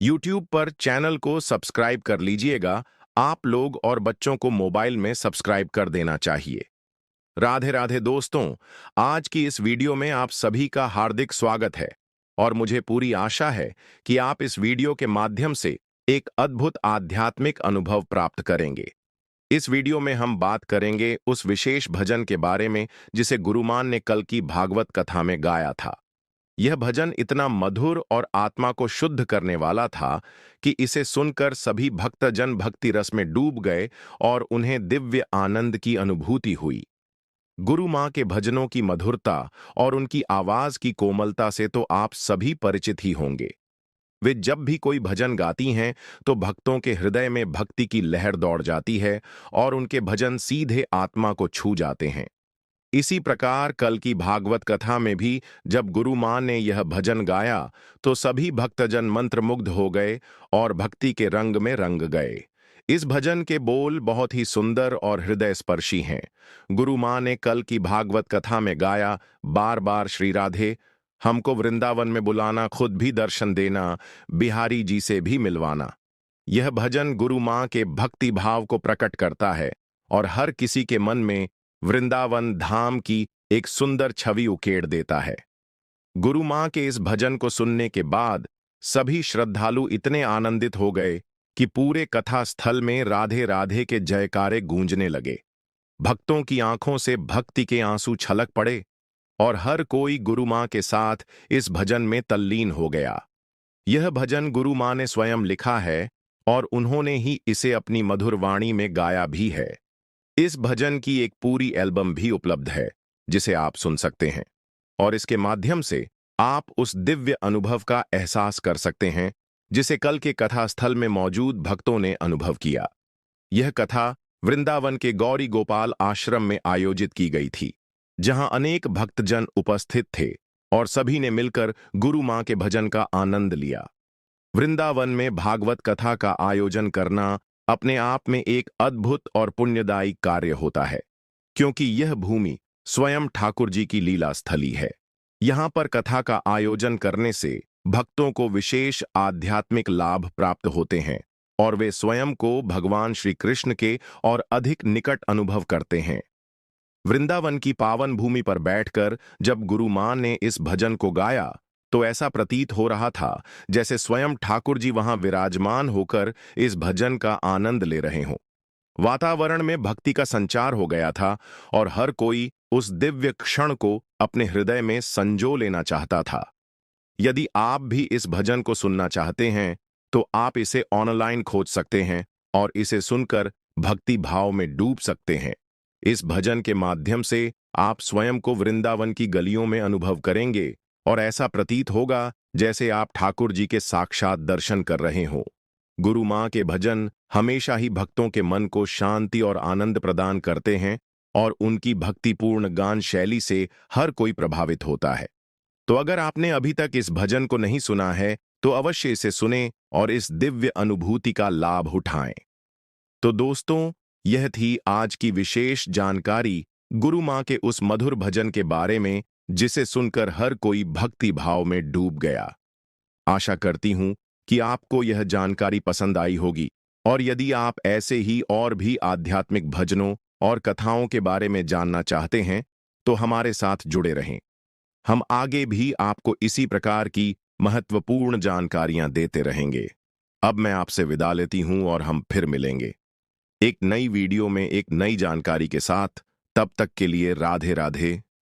YouTube पर channel को subscribe कर लीजिएगा। आप लोग और बच्चों को मोबाइल में सब्सक्राइब कर देना चाहिए। राधे राधे दोस्तों, आज की इस वीडियो में आप सभी का हार्दिक स्वागत है और मुझे पूरी आशा है कि आप इस वीडियो के माध्यम से एक अद्भुत आध्यात्मिक अनुभव प्राप्त करेंगे। इस वीडियो में हम बात करेंगे उस विशेष भजन के बारे में जिसे गुरुमान ने कल की भागवत कथा में गाया था। यह भजन इतना मधुर और आत्मा को शुद्ध करने वाला था कि इसे सुनकर सभी भक्तजन भक्ति रस में डूब गए और उन्हें दिव्य आनंद की अनुभूति हुई। गुरु माँ के भजनों की मधुरता और उनकी आवाज की कोमलता से तो आप सभी परिचित ही होंगे। वे जब भी कोई भजन गाती हैं तो भक्तों के हृदय में भक्ति की लहर दौड़ जाती है और उनके भजन सीधे आत्मा को छू जाते हैं। इसी प्रकार कल की भागवत कथा में भी जब गुरु मां ने यह भजन गाया तो सभी भक्तजन मंत्रमुग्ध हो गए और भक्ति के रंग में रंग गए। इस भजन के बोल बहुत ही सुंदर और हृदय स्पर्शी हैं। गुरु मां ने कल की भागवत कथा में गाया, बार बार श्री राधे, हमको वृंदावन में बुलाना, खुद भी दर्शन देना, बिहारी जी से भी मिलवाना। यह भजन गुरु मां के भक्ति भाव को प्रकट करता है और हर किसी के मन में वृंदावन धाम की एक सुंदर छवि उकेड़ देता है। गुरु मां के इस भजन को सुनने के बाद सभी श्रद्धालु इतने आनंदित हो गए कि पूरे कथा स्थल में राधे राधे के जयकारे गूंजने लगे। भक्तों की आंखों से भक्ति के आंसू छलक पड़े और हर कोई गुरु मां के साथ इस भजन में तल्लीन हो गया। यह भजन गुरु मां ने स्वयं लिखा है और उन्होंने ही इसे अपनी मधुर वाणी में गाया भी है। इस भजन की एक पूरी एल्बम भी उपलब्ध है जिसे आप सुन सकते हैं और इसके माध्यम से आप उस दिव्य अनुभव का एहसास कर सकते हैं जिसे कल के कथा स्थल में मौजूद भक्तों ने अनुभव किया। यह कथा वृंदावन के गौरी गोपाल आश्रम में आयोजित की गई थी, जहां अनेक भक्तजन उपस्थित थे और सभी ने मिलकर गुरु मां के भजन का आनंद लिया। वृंदावन में भागवत कथा का आयोजन करना अपने आप में एक अद्भुत और पुण्यदायी कार्य होता है, क्योंकि यह भूमि स्वयं ठाकुर जी की लीला स्थली है। यहाँ पर कथा का आयोजन करने से भक्तों को विशेष आध्यात्मिक लाभ प्राप्त होते हैं और वे स्वयं को भगवान श्री कृष्ण के और अधिक निकट अनुभव करते हैं। वृंदावन की पावन भूमि पर बैठकर जब गुरु मां ने इस भजन को गाया तो ऐसा प्रतीत हो रहा था जैसे स्वयं ठाकुर जी वहां विराजमान होकर इस भजन का आनंद ले रहे हों। वातावरण में भक्ति का संचार हो गया था और हर कोई उस दिव्य क्षण को अपने हृदय में संजो लेना चाहता था। यदि आप भी इस भजन को सुनना चाहते हैं तो आप इसे ऑनलाइन खोज सकते हैं और इसे सुनकर भक्ति भाव में डूब सकते हैं। इस भजन के माध्यम से आप स्वयं को वृंदावन की गलियों में अनुभव करेंगे और ऐसा प्रतीत होगा जैसे आप ठाकुर जी के साक्षात दर्शन कर रहे हों। गुरु मां के भजन हमेशा ही भक्तों के मन को शांति और आनंद प्रदान करते हैं और उनकी भक्तिपूर्ण गान शैली से हर कोई प्रभावित होता है। तो अगर आपने अभी तक इस भजन को नहीं सुना है तो अवश्य इसे सुनें और इस दिव्य अनुभूति का लाभ उठाएं। तो दोस्तों, यह थी आज की विशेष जानकारी गुरु मां के उस मधुर भजन के बारे में जिसे सुनकर हर कोई भक्ति भाव में डूब गया। आशा करती हूं कि आपको यह जानकारी पसंद आई होगी और यदि आप ऐसे ही और भी आध्यात्मिक भजनों और कथाओं के बारे में जानना चाहते हैं तो हमारे साथ जुड़े रहें। हम आगे भी आपको इसी प्रकार की महत्वपूर्ण जानकारियां देते रहेंगे। अब मैं आपसे विदा लेती हूं और हम फिर मिलेंगे एक नई वीडियो में एक नई जानकारी के साथ। तब तक के लिए राधे राधे।